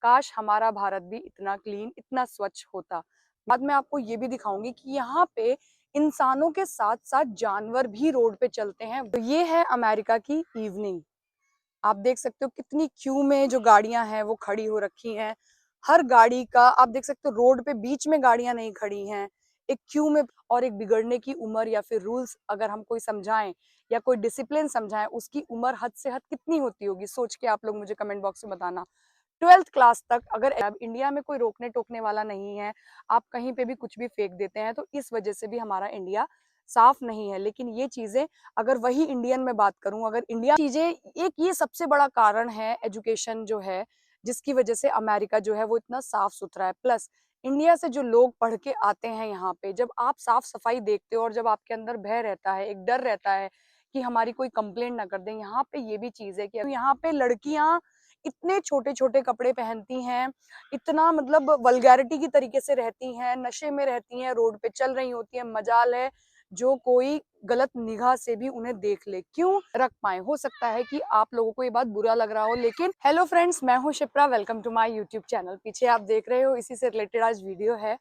काश हमारा भारत भी इतना क्लीन, इतना स्वच्छ होता। बाद में आपको ये भी दिखाऊंगी कि यहाँ पे इंसानों के साथ साथ जानवर भी रोड पे चलते हैं। तो ये है अमेरिका की इवनिंग। आप देख सकते हो कितनी क्यू में जो गाड़ियां हैं वो खड़ी हो रखी हैं। हर गाड़ी का आप देख सकते हो, रोड पे बीच में गाड़ियां नहीं खड़ी हैं, एक क्यू में। और एक बिगड़ने की उम्र या फिर रूल्स अगर हम कोई समझाएं या कोई डिसिप्लिन समझाएं, उसकी उम्र हद से हद कितनी होती होगी, सोच के आप लोग मुझे कमेंट बॉक्स में बताना। 12th क्लास तक अगर अब इंडिया में कोई रोकने टोकने वाला नहीं है, आप कहीं पे भी कुछ भी फेंक देते हैं, तो इस वजह से भी हमारा इंडिया साफ नहीं है। लेकिन ये चीजें, अगर वही इंडियन में बात करूं, अगर इंडिया चीजें, एक ये सबसे बड़ा कारण है एजुकेशन जो है, जिसकी वजह से अमेरिका जो है वो इतना साफ सुथरा है। प्लस इंडिया से जो लोग पढ़ के आते हैं यहाँ पे, जब आप साफ सफाई देखते हो और जब आपके अंदर भय रहता है, एक डर रहता है कि हमारी कोई कंप्लेंट ना कर दें, यहाँ पे ये भी चीज है कि यहाँ पे लड़कियां इतने छोटे छोटे कपड़े पहनती हैं, इतना मतलब वल्गैरिटी की तरीके से रहती हैं, नशे में रहती हैं, रोड पे चल रही होती हैं। मजाल है जो कोई गलत निगाह से भी उन्हें देख ले, क्यों रख पाए। हो सकता है कि आप लोगों को ये बात बुरा लग रहा हो, लेकिन हेलो फ्रेंड्स, मैं हूं Shipra, welcome to my YouTube channel. पीछे आप देख रहे हो, इसी से रिलेटेड आज वीडियो है।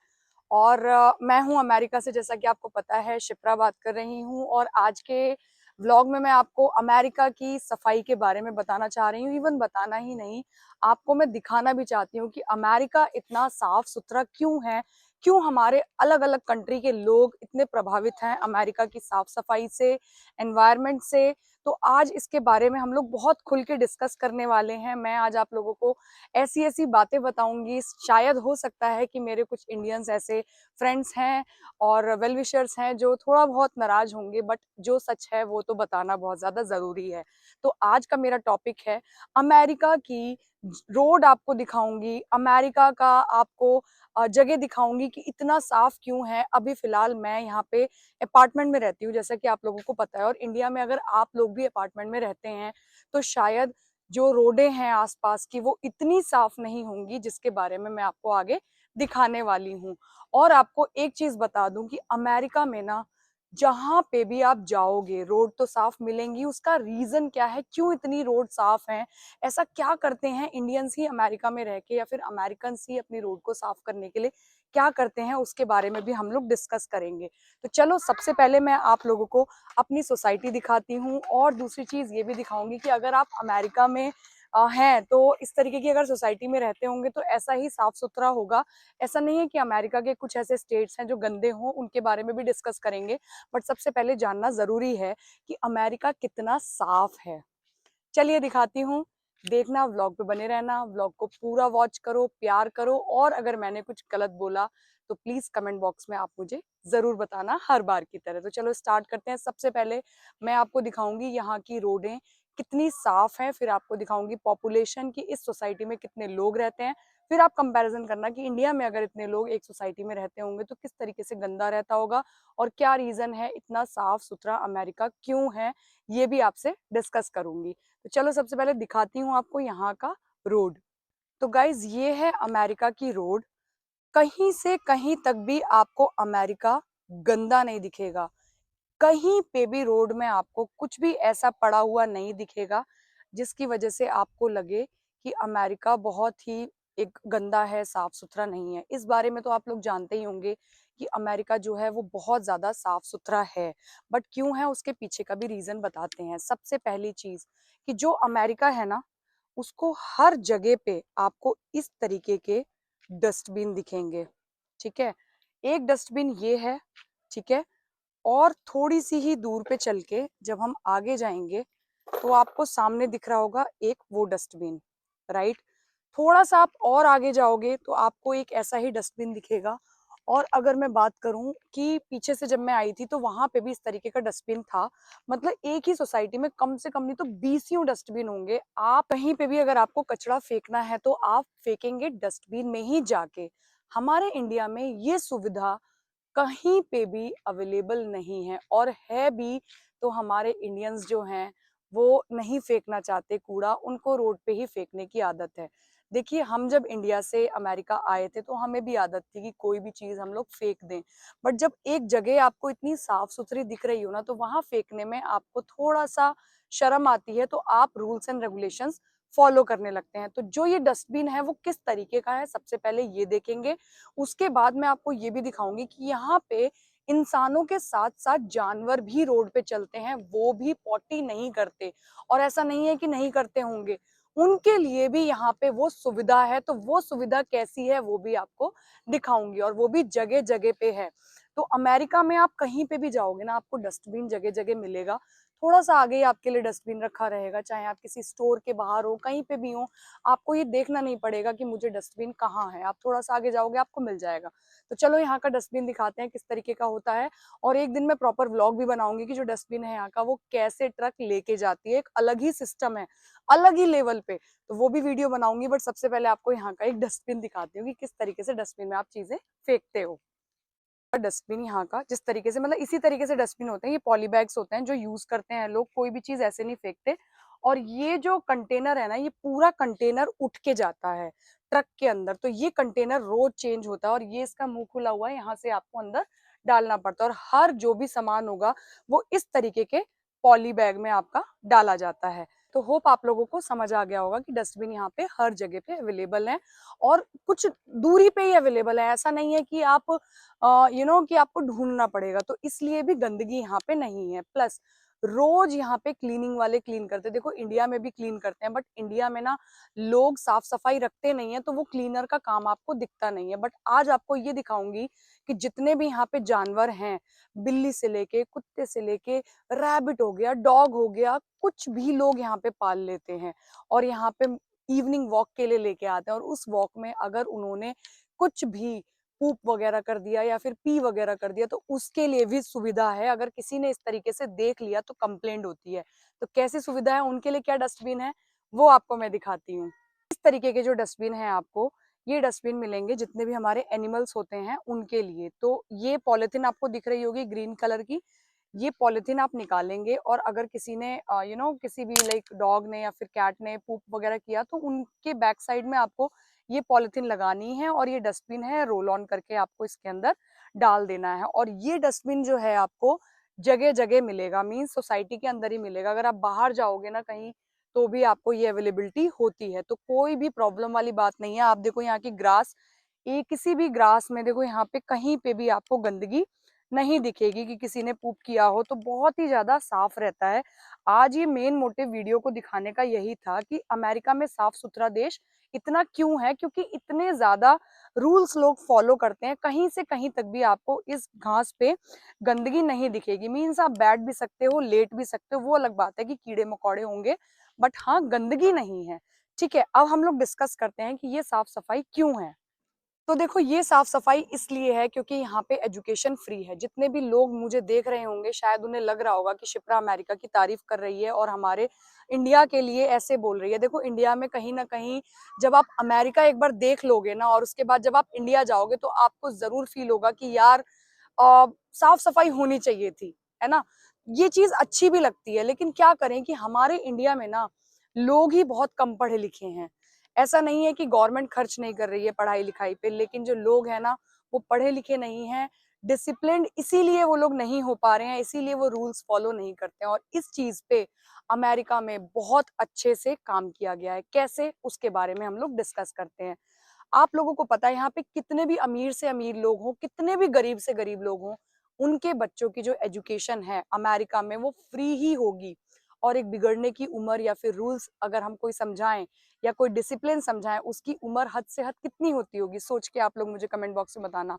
और मैं हूं अमेरिका से, जैसा कि आपको पता है, शिप्रा बात कर रही हूं। और आज के व्लॉग में मैं आपको अमेरिका की सफाई के बारे में बताना चाह रही हूँ। इवन बताना ही नहीं, आपको मैं दिखाना भी चाहती हूँ कि अमेरिका इतना साफ सुथरा क्यों है, क्यों हमारे अलग अलग कंट्री के लोग इतने प्रभावित हैं अमेरिका की साफ सफाई से, एनवायरनमेंट से। तो आज इसके बारे में हम लोग बहुत खुल के डिस्कस करने वाले हैं। मैं आज आप लोगों को ऐसी ऐसी बातें बताऊंगी, शायद हो सकता है कि मेरे कुछ इंडियंस ऐसे फ्रेंड्स हैं और वेल विशर्स हैं जो थोड़ा बहुत नाराज होंगे, बट जो सच है वो तो बताना बहुत ज्यादा जरूरी है। तो आज का मेरा टॉपिक है अमेरिका की रोड। आपको दिखाऊंगी अमेरिका का, आपको जगह दिखाऊंगी कि इतना साफ क्यों है। अभी फिलहाल मैं यहाँ पे अपार्टमेंट में रहती हूँ, जैसा कि आप लोगों को पता है। और इंडिया में अगर आप लोग भी अपार्टमेंट में रहते हैं तो शायद जो रोडें हैं आसपास की वो इतनी साफ नहीं होंगी, जिसके बारे में मैं आपको आगे दिखाने वाली हूँ। और आपको एक चीज बता दूं कि अमेरिका में ना, जहां पे भी आप जाओगे रोड तो साफ मिलेंगी। उसका रीजन क्या है, क्यों इतनी रोड साफ है, ऐसा क्या करते हैं इंडियंस ही अमेरिका में रह के, या फिर अमेरिकन ही अपनी रोड को साफ करने के लिए क्या करते हैं, उसके बारे में भी हम लोग डिस्कस करेंगे। तो चलो, सबसे पहले मैं आप लोगों को अपनी सोसाइटी दिखाती हूँ। और दूसरी चीज ये भी दिखाऊंगी कि अगर आप अमेरिका में हैं तो इस तरीके की अगर सोसाइटी में रहते होंगे तो ऐसा ही साफ सुथरा होगा। ऐसा नहीं है कि अमेरिका के कुछ ऐसे स्टेट्स हैं जो गंदे हों, उनके बारे में भी डिस्कस करेंगे। बट सबसे पहले जानना जरूरी है कि अमेरिका कितना साफ है। चलिए दिखाती हूँ, देखना, व्लॉग पे बने रहना, व्लॉग को पूरा वॉच करो, प्यार करो। और अगर मैंने कुछ गलत बोला तो प्लीज कमेंट बॉक्स में आप मुझे जरूर बताना, हर बार की तरह। तो चलो स्टार्ट करते हैं। सबसे पहले मैं आपको दिखाऊंगी यहाँ की रोडें कितनी साफ हैं, फिर आपको दिखाऊंगी पॉपुलेशन की, इस सोसाइटी में कितने लोग रहते हैं। फिर आप कंपैरिजन करना कि इंडिया में अगर इतने लोग एक सोसाइटी में रहते होंगे तो किस तरीके से गंदा रहता होगा, और क्या रीजन है इतना साफ सुथरा अमेरिका क्यों है, ये भी आपसे डिस्कस करूंगी। तो चलो सबसे पहले दिखाती हूँ आपको यहाँ का रोड। तो गाइज, ये है अमेरिका की रोड। कहीं से कहीं तक भी आपको अमेरिका गंदा नहीं दिखेगा। कहीं पे भी रोड में आपको कुछ भी ऐसा पड़ा हुआ नहीं दिखेगा जिसकी वजह से आपको लगे कि अमेरिका बहुत ही एक गंदा है, साफ सुथरा नहीं है। इस बारे में तो आप लोग जानते ही होंगे कि अमेरिका जो है वो बहुत ज्यादा साफ सुथरा है। बट क्यों है, उसके पीछे का भी रीजन बताते हैं। सबसे पहली चीज कि जो अमेरिका है ना, उसको हर जगह पे आपको इस तरीके के डस्टबिन दिखेंगे। ठीक है, एक डस्टबिन ये है, ठीक है। और थोड़ी सी ही दूर पे चल के जब हम आगे जाएंगे तो आपको सामने दिख रहा होगा एक वो डस्टबिन, राइट। थोड़ा सा आप और आगे जाओगे तो आपको एक ऐसा ही डस्टबिन दिखेगा। और अगर मैं बात करूं कि पीछे से जब मैं आई थी तो वहां पे भी इस तरीके का डस्टबिन था। मतलब एक ही सोसाइटी में कम से कम नहीं तो 20 डस्टबिन होंगे। आप कहीं पे भी अगर आपको कचरा फेंकना है तो आप फेंकेंगे डस्टबिन में ही जाके। हमारे इंडिया में ये सुविधा कहीं पे भी अवेलेबल नहीं है, और है भी तो हमारे इंडियंस जो हैं वो नहीं फेंकना चाहते कूड़ा, उनको रोड पे ही फेंकने की आदत है। देखिए, हम जब इंडिया से अमेरिका आए थे तो हमें भी आदत थी कि कोई भी चीज हम लोग फेंक दें। बट जब एक जगह आपको इतनी साफ सुथरी दिख रही हो ना, तो वहां फेंकने में आपको थोड़ा सा शर्म आती है। तो आप रूल्स एंड रेगुलेशंस फॉलो करने लगते हैं। तो जो ये डस्टबिन है वो किस तरीके का है, सबसे पहले ये देखेंगे। उसके बाद मैं आपको ये भी दिखाऊंगी कि यहाँ पे इंसानों के साथ साथ जानवर भी रोड पे चलते हैं, वो भी पॉटी नहीं करते। और ऐसा नहीं है कि नहीं करते होंगे, उनके लिए भी यहाँ पे वो सुविधा है। तो वो सुविधा कैसी है वो भी आपको दिखाऊंगी, और वो भी जगह जगह पे है। तो अमेरिका में आप कहीं पे भी जाओगे ना, आपको डस्टबिन जगह जगह मिलेगा। थोड़ा सा आगे ही आपके लिए डस्टबिन रखा रहेगा, चाहे आप किसी स्टोर के बाहर हो, कहीं पे भी हो। आपको ये देखना नहीं पड़ेगा कि मुझे डस्टबिन कहाँ है, आप थोड़ा सा आगे जाओगे आपको मिल जाएगा। तो चलो यहाँ का डस्टबिन दिखाते हैं किस तरीके का होता है। और एक दिन मैं प्रॉपर व्लॉग भी बनाऊंगी कि जो डस्टबिन है यहाँ का वो कैसे ट्रक लेके जाती है। एक अलग ही सिस्टम है, अलग ही लेवल पे, तो वो भी वीडियो बनाऊंगी। बट सबसे पहले आपको यहाँ का एक डस्टबिन दिखाती हूँ कि किस तरीके से डस्टबिन में आप चीजें फेंकते हो। डस्टबिन यहाँ का जिस तरीके से, मतलब इसी तरीके से डस्टबिन होते हैं, ये पॉली बैग्स होते हैं जो यूज करते हैं लोग, कोई भी चीज ऐसे नहीं फेंकते। और ये जो कंटेनर है ना, ये पूरा कंटेनर उठ के जाता है ट्रक के अंदर। तो ये कंटेनर रोज चेंज होता है, और ये इसका मुंह खुला हुआ है, यहाँ से आपको अंदर डालना पड़ता है। और हर जो भी सामान होगा वो इस तरीके के पॉली बैग में आपका डाला जाता है। तो होप आप लोगों को समझ आ गया होगा कि डस्टबिन यहाँ पे हर जगह पे अवेलेबल है, और कुछ दूरी पे ही अवेलेबल है। ऐसा नहीं है कि आप कि आपको ढूंढना पड़ेगा। तो इसलिए भी गंदगी यहाँ पे नहीं है। प्लस रोज यहाँ पे क्लीनिंग वाले क्लीन करते हैं। देखो इंडिया में भी क्लीन करते हैं, बट इंडिया में ना लोग साफ सफाई रखते नहीं है, तो वो क्लीनर का काम आपको दिखता नहीं है। बट आज आपको ये दिखाऊंगी कि जितने भी यहाँ पे जानवर हैं, बिल्ली से लेके, कुत्ते से लेके, रैबिट हो गया, डॉग हो गया, कुछ भी लोग यहाँ पे पाल लेते हैं। और यहाँ पे इवनिंग वॉक के लिए लेके आते हैं। और उस वॉक में अगर उन्होंने कुछ भी पूप वगैरह कर दिया या फिर पी वगैरह कर दिया, तो उसके लिए भी सुविधा है। अगर किसी ने इस तरीके से देख लिया तो कंप्लेंट होती है। तो कैसी सुविधा है, उनके लिए क्या डस्टबिन है, वो आपको मैं दिखाती हूँ। इस तरीके के जो डस्टबिन है, आपको ये डस्टबिन मिलेंगे जितने भी हमारे एनिमल्स होते हैं उनके लिए। तो ये पॉलिथीन आपको दिख रही होगी ग्रीन कलर की, ये पॉलिथीन आप निकालेंगे। और अगर किसी ने किसी भी लाइक डॉग ने या फिर कैट ने पूप वगैरह किया, तो उनके बैक साइड में आपको ये पॉलिथीन लगानी है, और ये डस्टबिन है, रोल ऑन करके आपको इसके अंदर डाल देना है। और ये डस्टबिन जो है आपको जगह जगह मिलेगा, मीन्स सोसाइटी के अंदर ही मिलेगा। अगर आप बाहर जाओगे ना कहीं, तो भी आपको ये अवेलेबिलिटी होती है। तो कोई भी प्रॉब्लम वाली बात नहीं है। आप देखो यहाँ की ग्रास, ये किसी भी ग्रास में देखो यहाँ पे कहीं पे भी आपको गंदगी नहीं दिखेगी कि किसी ने पूप किया हो, तो बहुत ही ज्यादा साफ रहता है। आज ये मेन मोटिव वीडियो को दिखाने का यही था कि अमेरिका में साफ सुथरा देश इतना क्यों है, क्योंकि इतने ज्यादा रूल्स लोग फॉलो करते हैं। कहीं से कहीं तक भी आपको इस घास पे गंदगी नहीं दिखेगी। मीन्स आप बैठ भी सकते हो, लेट भी सकते हो, वो अलग बात है कि कीड़े मकोड़े होंगे, बट हाँ गंदगी नहीं है। ठीक है, अब हम लोग डिस्कस करते हैं कि ये साफ सफाई क्यों है। तो देखो ये साफ सफाई इसलिए है क्योंकि यहाँ पे एजुकेशन फ्री है। जितने भी लोग मुझे देख रहे होंगे, शायद उन्हें लग रहा होगा कि शिप्रा अमेरिका की तारीफ कर रही है और हमारे इंडिया के लिए ऐसे बोल रही है। देखो इंडिया में कहीं ना कहीं जब आप अमेरिका एक बार देख लोगे ना, और उसके बाद जब आप इंडिया जाओगे, तो आपको जरूर फील होगा कि यार साफ सफाई होनी चाहिए थी, है ना। ये चीज अच्छी भी लगती है, लेकिन क्या करें कि हमारे इंडिया में ना लोग ही बहुत कम पढ़े लिखे हैं। ऐसा नहीं है कि गवर्नमेंट खर्च नहीं कर रही है पढ़ाई लिखाई पे, लेकिन जो लोग हैं ना वो पढ़े लिखे नहीं हैं, डिसिप्लिन्ड इसीलिए वो लोग नहीं हो पा रहे हैं, इसीलिए वो रूल्स फॉलो नहीं करते हैं। और इस चीज पे अमेरिका में बहुत अच्छे से काम किया गया है। कैसे, उसके बारे में हम लोग डिस्कस करते हैं। आप लोगों को पता है यहाँ पे कितने भी अमीर से अमीर लोग हों, कितने भी गरीब से गरीब लोग हों, उनके बच्चों की जो एजुकेशन है अमेरिका में वो फ्री ही होगी। और एक बिगड़ने की उम्र या फिर रूल्स अगर हम कोई समझाएं या कोई डिसिप्लिन समझाएं, उसकी उम्र हद से हद कितनी होती होगी, सोच के आप लोग मुझे कमेंट बॉक्स में बताना।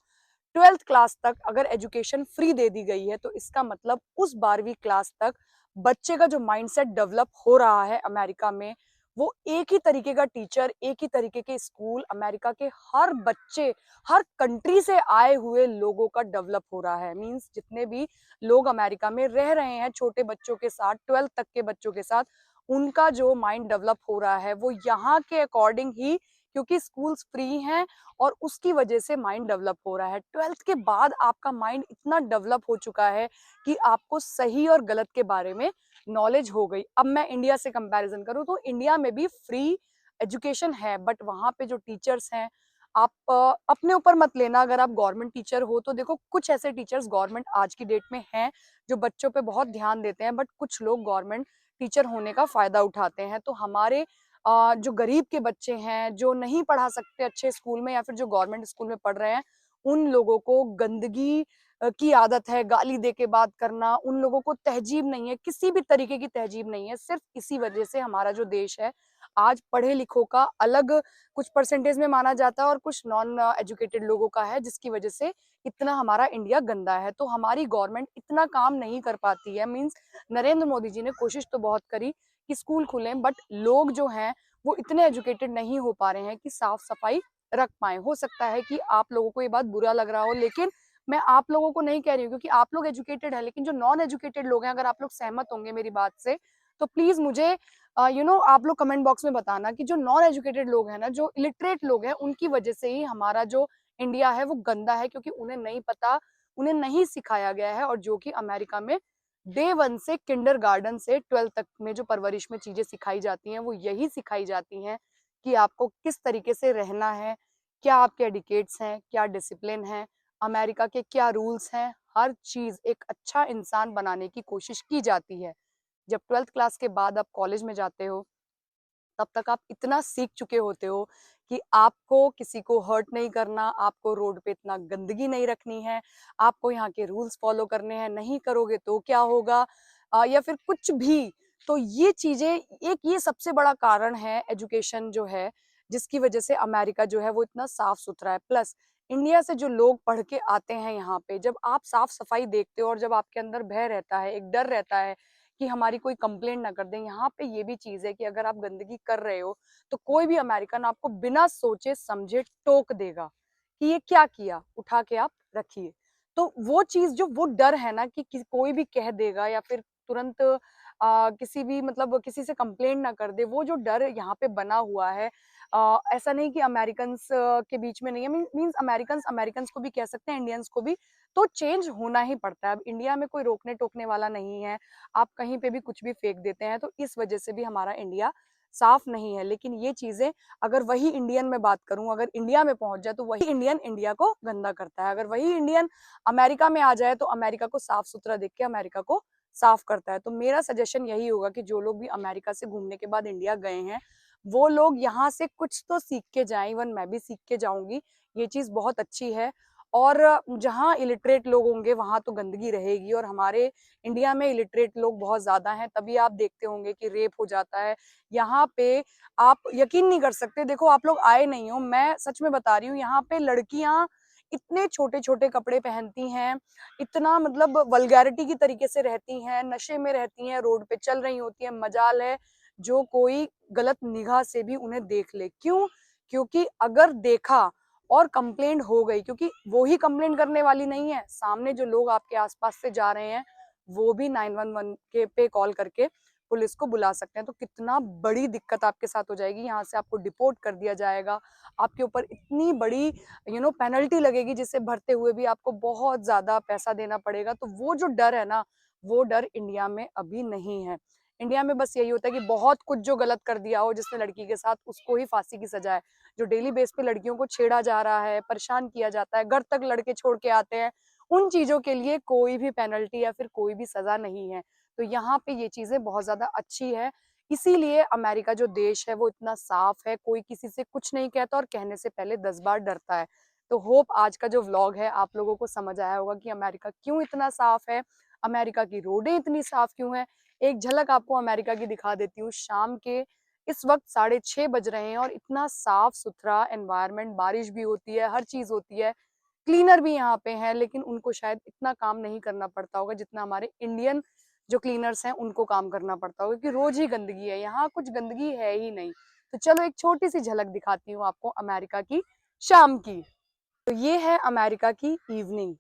12th क्लास तक अगर एजुकेशन फ्री दे दी गई है, तो इसका मतलब उस 12वीं क्लास तक बच्चे का जो माइंडसेट डेवलप हो रहा है अमेरिका में, वो एक ही तरीके का टीचर, एक ही तरीके के स्कूल, अमेरिका के हर बच्चे, हर कंट्री से आए हुए लोगों का डेवलप हो रहा है। मींस जितने भी लोग अमेरिका में रह रहे हैं छोटे बच्चों के साथ, 12th तक के बच्चों के साथ, उनका जो माइंड डेवलप हो रहा है वो यहाँ के अकॉर्डिंग ही, क्योंकि स्कूल्स फ्री हैं और उसकी वजह से माइंड डेवलप हो रहा है। 12th के बाद आपका माइंड इतना डेवलप हो चुका है कि आपको सही और गलत के बारे में नॉलेज हो गई। अब मैं इंडिया से कंपैरिजन करूं तो इंडिया में भी फ्री एजुकेशन है, बट वहां पे जो टीचर्स हैं, आप अपने ऊपर मत लेना अगर आप गवर्नमेंट टीचर हो तो। देखो कुछ ऐसे टीचर्स गवर्नमेंट आज की डेट में हैं जो बच्चों पे बहुत ध्यान देते हैं, बट कुछ लोग गवर्नमेंट टीचर होने का फायदा उठाते हैं। तो हमारे जो गरीब के बच्चे हैं, जो नहीं पढ़ा सकते अच्छे स्कूल में या फिर जो गवर्नमेंट स्कूल में पढ़ रहे हैं, उन लोगों को गंदगी की आदत है, गाली दे के बात करना, उन लोगों को तहज़ीब नहीं है, किसी भी तरीके की तहज़ीब नहीं है। सिर्फ़ इसी वजह से हमारा जो देश है, आज पढ़े-लिखों का अलग कुछ परसेंटेज में माना जाता है और कुछ नॉन एजुकेटेड लोगों का है, जिसकी वजह से इतना हमारा इंडिया गंदा है। तो हमारी गवर्नमेंट इतना काम नहीं कर पाती है। मीन्स नरेंद्र मोदी जी ने कोशिश तो बहुत करी कि स्कूल खुलें, बट लोग जो हैं वो इतने एजुकेटेड नहीं हो पा रहे हैं कि साफ-सफाई रख पाएँ। हो सकता है कि आप लोगों को ये बात बुरा लग रहा हो, लेकिन मैं आप लोगों को नहीं कह रही हूँ क्योंकि आप लोग एजुकेटेड हैं, लेकिन जो नॉन एजुकेटेड लोग हैं, अगर आप लोग सहमत होंगे मेरी बात से, तो प्लीज़ मुझे आप लोग कमेंट बॉक्स में बताना कि जो नॉन एजुकेटेड लोग हैं ना, जो इलिटरेट लोग हैं, उनकी वजह से ही हमारा जो इंडिया है वो गंदा है, क्योंकि उन्हें नहीं पता, उन्हें नहीं सिखाया गया है। और जो कि अमेरिका में डे 1 से किंडरगार्टन से 12th तक में जो परवरिश में चीज़ें सिखाई जाती हैं, वो यही सिखाई जाती हैं कि आपको किस तरीके से रहना है, क्या आपके एटिकेट्स हैं, क्या डिसिप्लिन है, अमेरिका के क्या रूल्स हैं, हर चीज़ एक अच्छा इंसान बनाने की कोशिश की जाती है। जब 12th क्लास के बाद आप कॉलेज में जाते हो, तब तक आप इतना सीख चुके होते हो कि आपको किसी को हर्ट नहीं करना, आपको रोड पे इतना गंदगी नहीं रखनी है, आपको यहाँ के रूल्स फॉलो करने हैं, नहीं करोगे तो क्या होगा, या फिर कुछ भी। तो ये चीज़ें, एक ये सबसे बड़ा कारण है एजुकेशन जो है, जिसकी वजह से अमेरिका जो है वो इतना साफ-सुथरा है। प्लस इंडिया से जो लोग पढ़ के आते हैं यहाँ पे, जब आप साफ-सफाई देखते हो और जब आपके अंदर भय रहता है, एक डर रहता है कि हमारी कोई कंप्लेंट ना कर दें। यहाँ पे ये भी चीज़ है कि अगर आप गंदगी कर रहे हो, तो कोई भी अमेरिकन आपको बिना सोचे-समझे टोक देगा कि ये क्या किया? उठा के आप रखिए। तो वो चीज़, जो वो डर है ना कि कोई भी कह देगा या फिर तुरंत किसी भी, मतलब किसी से कंप्लेंट ना कर दे, वो जो डर यहाँ पे बना हुआ है, ऐसा नहीं कि अमेरिकन्स के बीच में नहीं है, मीन्स अमेरिकन्स अमेरिकन्स को भी कह सकते हैं, इंडियंस को भी। तो चेंज होना ही पड़ता है। अब इंडिया में कोई रोकने-टोकने वाला नहीं है। आप कहीं पे भी कुछ भी फेंक देते हैं, तो इस वजह से भी हमारा इंडिया साफ नहीं है। लेकिन ये चीज़ें, अगर वही इंडियन मैं बात करूँ, अगर इंडिया में पहुँच जाए, तो वही इंडियन इंडिया को गंदा करता है। अगर वही इंडियन अमेरिका में आ जाए, तो अमेरिका को साफ-सुथरा देख के अमेरिका को साफ करता है। तो मेरा सजेशन यही होगा कि जो लोग भी अमेरिका से घूमने के बाद इंडिया गए हैं, वो लोग यहाँ से कुछ तो सीख के जाएँ, इवन मैं भी सीख के जाऊँगी। ये चीज़ बहुत अच्छी है। और जहाँ इलिटरेट लोग होंगे, वहाँ तो गंदगी रहेगी, और हमारे इंडिया में इलिटरेट लोग बहुत ज़्यादा हैं, तभी आप देखते होंगे कि रेप हो जाता है। यहाँ पे आप यकीन नहीं कर सकते, देखो आप लोग आए नहीं हो, मैं सच में बता रही हूँ, यहाँ पे लड़कियाँ इतने छोटे-छोटे कपड़े पहनती हैं, इतना मतलब वल्गैरिटी की तरीके से रहती हैं, नशे में रहती हैं, रोड पे चल रही होती हैं, मजाल है जो कोई गलत निगाह से भी उन्हें देख ले। क्यों? क्योंकि अगर देखा और कंप्लेंट हो गई, क्योंकि वो ही कंप्लेंट करने वाली नहीं है, सामने जो लोग आपके आसपास से जा रहे हैं, वो भी 911 के पे कॉल करके पुलिस को बुला सकते हैं। तो कितना बड़ी दिक्कत आपके साथ हो जाएगी, यहाँ से आपको डिपोर्ट कर दिया जाएगा, आपके ऊपर इतनी बड़ी पेनल्टी लगेगी, जिसे भरते हुए भी आपको बहुत ज़्यादा पैसा देना पड़ेगा। तो वो जो डर है ना, वो डर इंडिया में अभी नहीं है। इंडिया में बस यही होता है कि बहुत कुछ जो गलत कर दिया हो जिसने लड़की के साथ, उसको ही फांसी की सजा है। जो डेली बेस पे लड़कियों को छेड़ा जा रहा है, परेशान किया जाता है, घर तक लड़के छोड़ के आते हैं, उन चीज़ों के लिए कोई भी पेनल्टी या फिर कोई भी सज़ा नहीं है। तो यहाँ पे ये चीज़ें बहुत ज़्यादा अच्छी है। इसीलिए अमेरिका जो देश है वो इतना साफ है, कोई किसी से कुछ नहीं कहता और कहने से पहले 10 बार डरता है। तो होप आज का जो व्लॉग है आप लोगों को समझ आया होगा कि अमेरिका क्यों इतना साफ है, अमेरिका की रोडें इतनी साफ क्यों हैं। एक झलक आपको अमेरिका की दिखा देती हूँ। शाम के इस वक़्त 6:30 बज रहे हैं और इतना साफ-सुथरा एनवायरनमेंट, बारिश भी होती है, हर चीज़ होती है, क्लीनर भी यहाँ पे हैं, लेकिन उनको शायद इतना काम नहीं करना पड़ता होगा जितना हमारे इंडियन जो क्लीनर्स हैं उनको काम करना पड़ता होगा, क्योंकि रोज़ ही गंदगी है, यहाँ कुछ गंदगी है ही नहीं। तो चलो एक छोटी-सी झलक दिखाती हूँ आपको अमेरिका की शाम की। तो ये है अमेरिका की इवनिंग।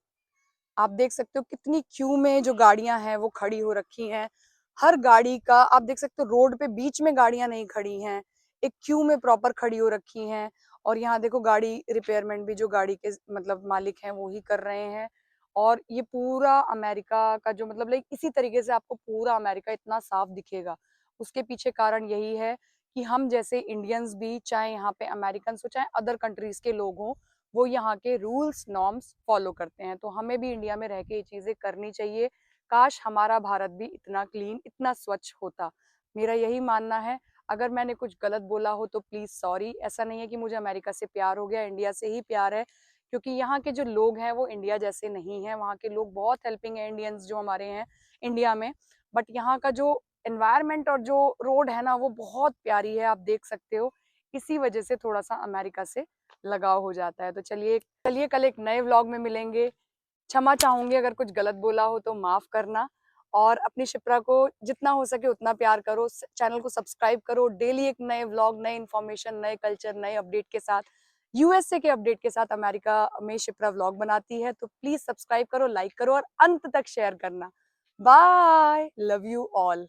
आप देख सकते हो कितनी क्यू में जो गाड़ियां हैं वो खड़ी हो रखी हैं। हर गाड़ी का आप देख सकते हो, रोड पे बीच में गाड़ियां नहीं खड़ी हैं, एक क्यू में प्रॉपर खड़ी हो रखी हैं। और यहाँ देखो गाड़ी रिपेयरमेंट भी जो गाड़ी के मतलब मालिक हैं वो ही कर रहे हैं। और ये पूरा अमेरिका का जो मतलब लाइक इसी तरीके से आपको पूरा अमेरिका इतना साफ दिखेगा। उसके पीछे कारण यही है कि हम जैसे इंडियंस भी, चाहे यहाँ पे अमेरिकन हो चाहे अदर कंट्रीज के लोग हों, वो यहाँ के रूल्स नॉर्म्स फॉलो करते हैं। तो हमें भी इंडिया में रह के ये चीजें करनी चाहिए। काश हमारा भारत भी इतना क्लीन, इतना स्वच्छ होता। मेरा यही मानना है। अगर मैंने कुछ गलत बोला हो तो प्लीज सॉरी। ऐसा नहीं है कि मुझे अमेरिका से प्यार हो गया, इंडिया से ही प्यार है, क्योंकि यहाँ के जो लोग हैं वो इंडिया जैसे नहीं है। वहाँ के लोग बहुत हेल्पिंग है, इंडियंस जो हमारे हैं इंडिया में। बट यहाँ का जो एनवायरमेंट और जो रोड है ना वो बहुत प्यारी है, आप देख सकते हो। इसी वजह से थोड़ा सा अमेरिका से लगाव हो जाता है। तो चलिए चलिए कल एक नए व्लॉग में मिलेंगे। क्षमा चाहूंगी अगर कुछ गलत बोला हो तो माफ करना। और अपनी शिप्रा को जितना हो सके उतना प्यार करो, चैनल को सब्सक्राइब करो। डेली एक नए व्लॉग, नए इन्फॉर्मेशन, नए कल्चर, नए अपडेट के साथ, यूएसए के अपडेट के साथ अमेरिका में शिप्रा व्लॉग बनाती है। तो प्लीज सब्सक्राइब करो, लाइक करो और अंत तक शेयर करना। Bye, love you all.